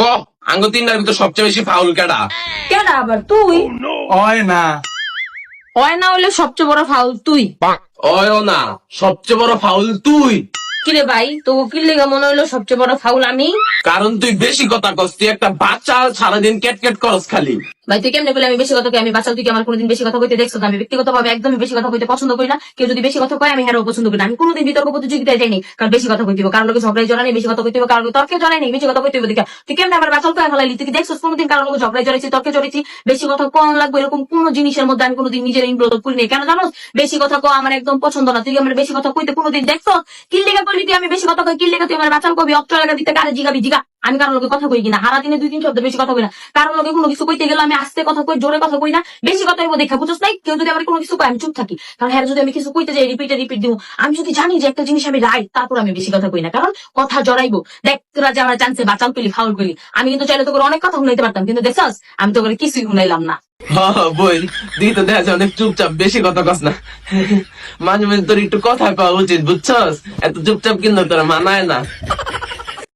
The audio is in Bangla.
ক আঙ্গ তিনটার ভিতর সবচেয়ে বেশি ফাউল কেডা? কেডা আবার তুই? হয় না হয় না হইলে সবচেয়ে বড় ফাউল তুই। ওয়ও না, সবচেয়ে বড় ফাউল তুই। কিরে ভাই, তো কি লেগে মনে হইলো সবচেয়ে বড় ফাউল আমি? কারণ তুই বেশি কথা কস, তুই একটা বাচ্চা, সারাদিন ক্যাট করস খালি। ভাই তুই কেমনে বলে আমি বেশি কথা কই? আমি বাচ্চা, তুই কি আমার কোনোদিন বেশি কথা কইতে দেখছো? আমি ব্যক্তিগত ভাবে একদমই বেশি কথা কইতে পছন্দ করি না। কেউ যদি বেশি কথা কয় আমি হেরও পছন্দ করি না। আমি কোনোদিন বিতর্ক প্রতিযোগিতায় যাইনি, কারণ বেশি কথা কইতে হবে, কারণ লোকে ঝগড়ায় জড়াই নেই, বেশি কথা কইতে হবে, কারণ তর্কে জড়াই নেই, বেশি কথা কইতে হবে। দেখা তুই কেমনে আমার বাচ্চা কয়ে ফেলাইলি? তুই কি দেখছো কোনোদিন কারণ লোক ঝগড়ায় জড়াইছি, তর্কে জড়াইছি? বেশি কথা কম লাগবে এরকম কোন জিনিসের মধ্যে আমি কোনোদিন নিজের ইনভলভ করি নাই। কেন জানো? বেশি কথা কো আমার একদম পছন্দ না। তুই কি আমার বেশি কথা কইতে কোনোদিন দেখছো? কি লেগা করলি তুই? আমি বেশি কথা কই কি লেগা? তুই আমার বাচ্চার কবি অত্র লাগা দিতে কারে জিগাবি জিগা। আমি কারোর লোকে কথা কই কিনা? হারা দিনে 2-3 শব্দ বেশি কথা কই না। কারোর লোকে কোনো কিছু কইতে গেলে আমি আস্তে কথা কই, জোরে কথা কই না, বেশি কথা হইব দেখা, বুঝছ নাই? কেউ যদি আমার কোনো কিছু কয় আমি চুপ থাকি, কারণ হ্যাঁ যদি আমি কিছু কইতে যাই রিপিট দিব, আমি যদি জানি যে একটা জিনিস আমি রাইট, তারপর আমি বেশি কথা কই না, কারণ কথা জড়াইবো। দেখ তোরা যে আমার চান্সে বাঁচাল পেলি, ফাউল করলি, আমি কিন্তু চাইলে তোকে অনেক কথা শুনাইতে পারতাম, কিন্তু দেখছস আমি তোকে কিছুই শুনাইলাম না। বোন তুই তো দেখা যায় অনেক চুপচাপ, বেশি কথা কস না। মাঝে মাঝে তোর একটু কথা কওয়া উচিত, বুঝছস? এত চুপচাপ কিন্তু তোরা মানায় না।